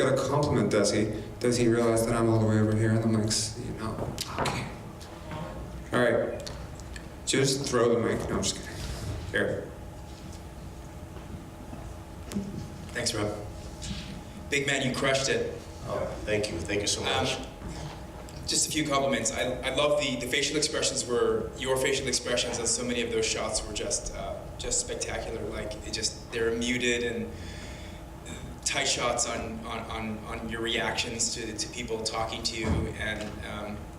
got a compliment, does he? Does he realize that I'm all the way over here and the mic's, okay. All right, just throw the mic. No, I'm just kidding. Here. Thanks, Rob. Big man, you crushed it. Oh, thank you so much. Just a few compliments. I love the facial expressions your facial expressions on so many of those shots were just spectacular. Like they're muted and tight shots on your reactions to people talking to you,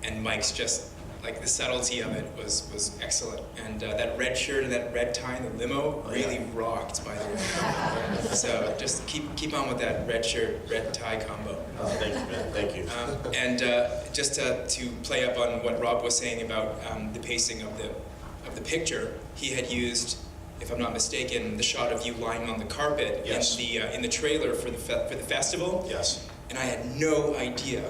and Mike's just like the subtlety of it was excellent. And that red shirt and that red tie in the limo really rocked, by the way. So just keep on with that red shirt, red tie combo. Oh, thank you, man. Thank you. And just to play up on what Rob was saying about the pacing of the picture, he had used, if I'm not mistaken, the shot of you lying on the carpet in the trailer for the festival. Yes. And I had no idea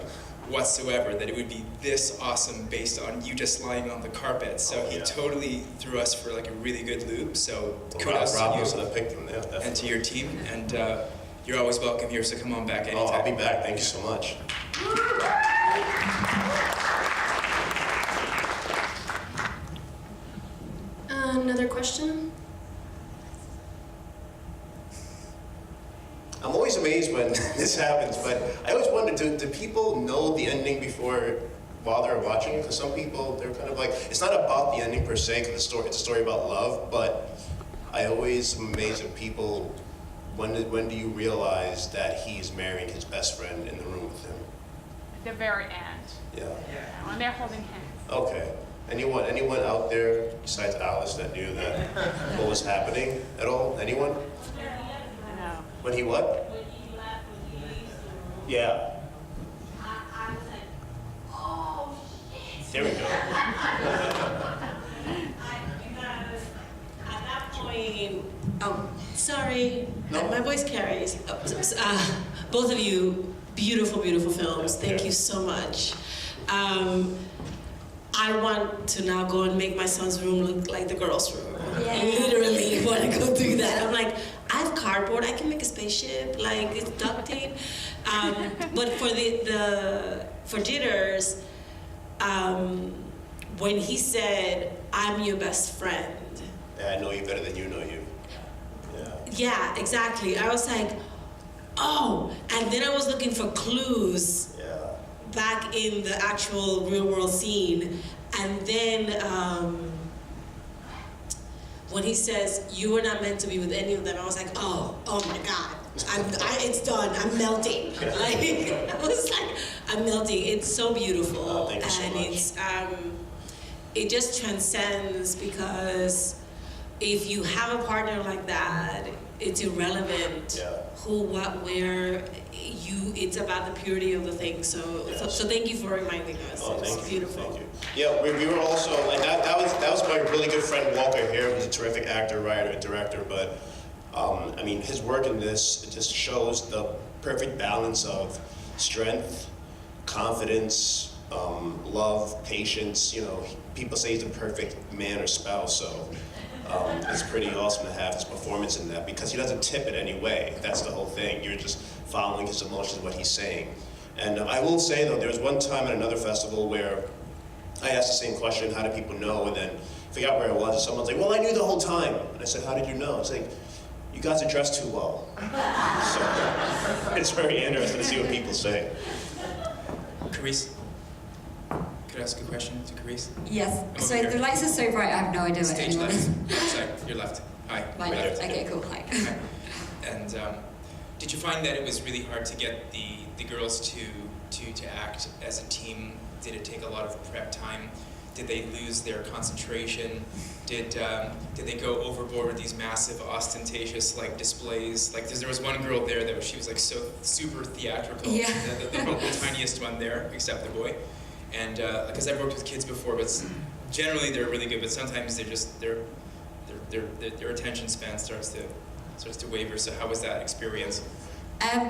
whatsoever that it would be this awesome based on you just lying on the carpet. So he totally threw us for like a really good loop. So kudos Rob to was you the picked him, and to your team. And you're always welcome here, so come on back anytime. Oh, I'll be back. Thank you so much. Another question? I'm always amazed when this happens, but I always wonder, do people know the ending while they're watching it? Because some people, they're kind of like, it's not about the ending per se, because it's a story about love, but I always am amazed at people, when do you realize that he's marrying his best friend in the room with him? At the very end. Yeah. When they're holding hands. Okay. Anyone out there besides Alice that knew that what was happening at all? Anyone? No. When he what? When he left, when he used the room, Yeah. I was like, oh shit. There we go. Because at that point, Sorry, No. my voice carries. Both of you, beautiful, beautiful films. Thank you so much. I want to now go and make my son's room look like the girls' room. Yeah. Literally want to go do that. I'm like, I have cardboard, I can make a spaceship, like it's duct tape. But for Jitters, when he said, I'm your best friend. Yeah, I know you better than you know you. Yeah. Yeah, exactly. I was like, oh, and then I was looking for clues back in the actual real world scene. And then when he says, you were not meant to be with any of them, I was like, oh my God, it's done, I'm melting. Like, I was like, I'm melting. It's so beautiful. Oh, thank you so and much. it just transcends, because if you have a partner like that, it's irrelevant who, what, where. It's about the purity of the thing. So thank you for reminding us. Oh, it's beautiful. Thank you. Yeah, we were also, and that was my really good friend Walker here, who's a terrific actor, writer, and director. But I mean, his work in this, it just shows the perfect balance of strength, confidence, love, patience. You know, people say he's the perfect man or spouse. So. It's pretty awesome to have his performance in that, because he doesn't tip it any way. That's the whole thing. You're just following his emotions, what he's saying. And I will say, though, there was one time at another festival where I asked the same question, how do people know? And then I forgot where it was, and someone's like, well, I knew the whole time. And I said, how did you know? It's like, you guys are dressed too well. So it's very interesting to see what people say. Carys, could I ask a question to Carys? Yes. So the lights are so bright, I have no idea what Stage anyone is. left. Sorry, your left. Hi. My left. Okay, cool. Hi. Hi. And did you find that it was really hard to get the girls to act as a team? Did it take a lot of prep time? Did they lose their concentration? Did they go overboard with these massive, ostentatious like displays? Like, there was one girl there that she was like so super theatrical. Yeah. The tiniest one there, except the boy. And because I've worked with kids before, but generally they're really good. But sometimes their attention span starts to waver. So how was that experience?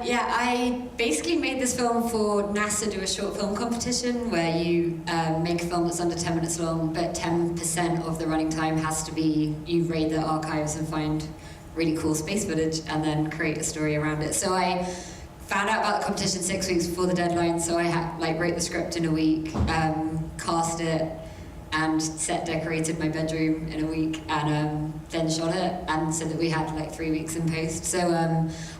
Yeah, I basically made this film for NASA do a short film competition where you make a film that's under 10 minutes long, but 10% of the running time has to be you raid the archives and find really cool space footage and then create a story around it. So I found out about the competition 6 weeks before the deadline, so I wrote the script in a week, cast it, and set decorated my bedroom in a week, and then shot it, and so that we had like 3 weeks in post. So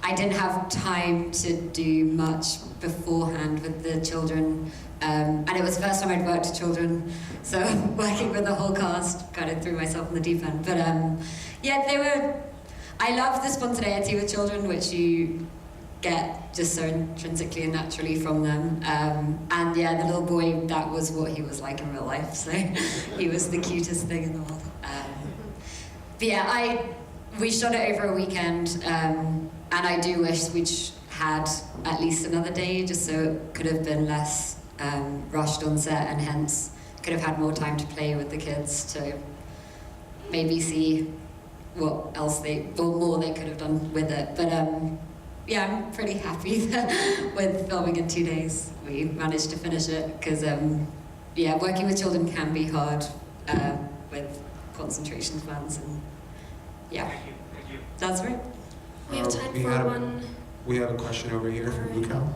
I didn't have time to do much beforehand with the children, and it was the first time I'd worked with children, so working with the whole cast kind of threw myself in the deep end. But yeah, I love the spontaneity with children, which you get just so intrinsically and naturally from them. And yeah, the little boy, that was what he was like in real life, so he was the cutest thing in the world. But yeah, we shot it over a weekend, and I do wish we'd had at least another day, just so it could have been less rushed on set, and hence could have had more time to play with the kids to maybe see what else more they could have done with it. But yeah, I'm pretty happy with filming in 2 days. We managed to finish it because, yeah, working with children can be hard with concentration spans, and yeah, that's right. We have time for one. We have a question over here from Lucal.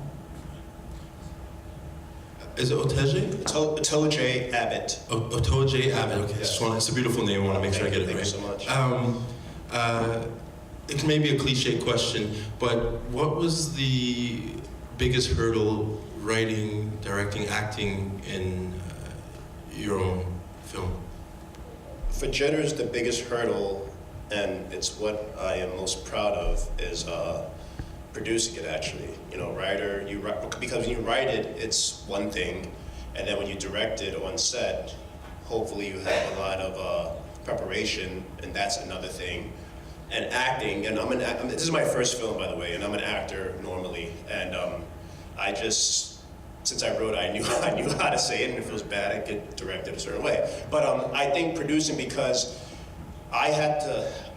Is it Otoja? Otoja Abit. Otoja Abit. Okay, it's a beautiful name. I want to make sure I get it right. Thank you so much. It may be a cliche question, but what was the biggest hurdle writing, directing, acting in your own film? For Jitters, the biggest hurdle, and it's what I am most proud of, is producing it actually. You know, because when you write it, it's one thing, and then when you direct it on set, hopefully you have a lot of preparation, and that's another thing. And acting, and this is my first film, by the way, and I'm an actor normally, and since I wrote it, I knew how to say it, and if it was bad, I'd get directed a certain way. But I think producing, because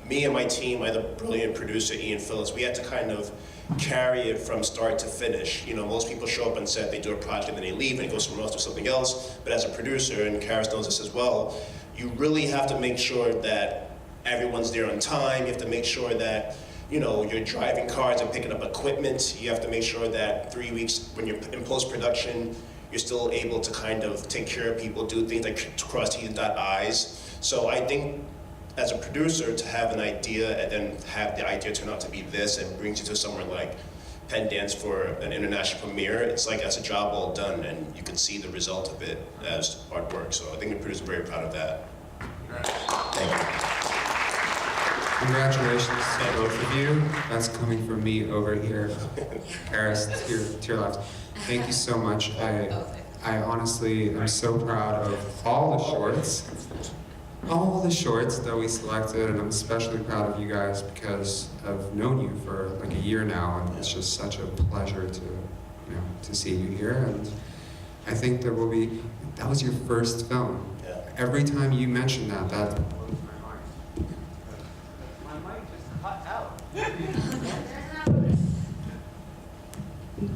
me and my team, I had a brilliant producer, Ian Phillips, we had to kind of carry it from start to finish. You know, most people show up on set, they do a project, and then they leave, and it goes somewhere else to something else. But as a producer, and Carys knows this as well, you really have to make sure that everyone's there on time. You have to make sure that, you know, you're driving cars and picking up equipment. You have to make sure that 3 weeks when you're in post-production, you're still able to kind of take care of people, do things like cross T's and dot I's. So I think as a producer, to have an idea and then have the idea turn out to be this and brings you to somewhere like Pendance for an international premiere, it's like that's a job well done, and you can see the result of it as artwork. So I think the producer's very proud of that. Thank you. Congratulations to both of you. That's coming from me over here. Carys, to your left. Thank you so much. I honestly am so proud of all the shorts that we selected, and I'm especially proud of you guys because I've known you for like a year now, and it's just such a pleasure to see you here. And I think that was your first film. Yeah. Every time you mention that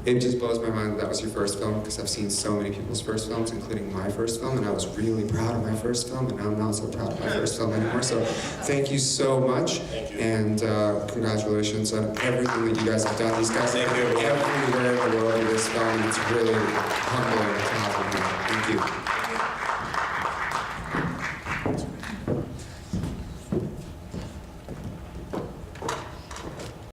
it just blows my mind that was your first film, because I've seen so many people's first films, including my first film, and I was really proud of my first film, and I'm not so proud of my first film anymore. So thank you so much. Thank you. And congratulations on everything that you guys have done. These guys have been everywhere in the world with this film. It's really humbling to have them here. Thank you.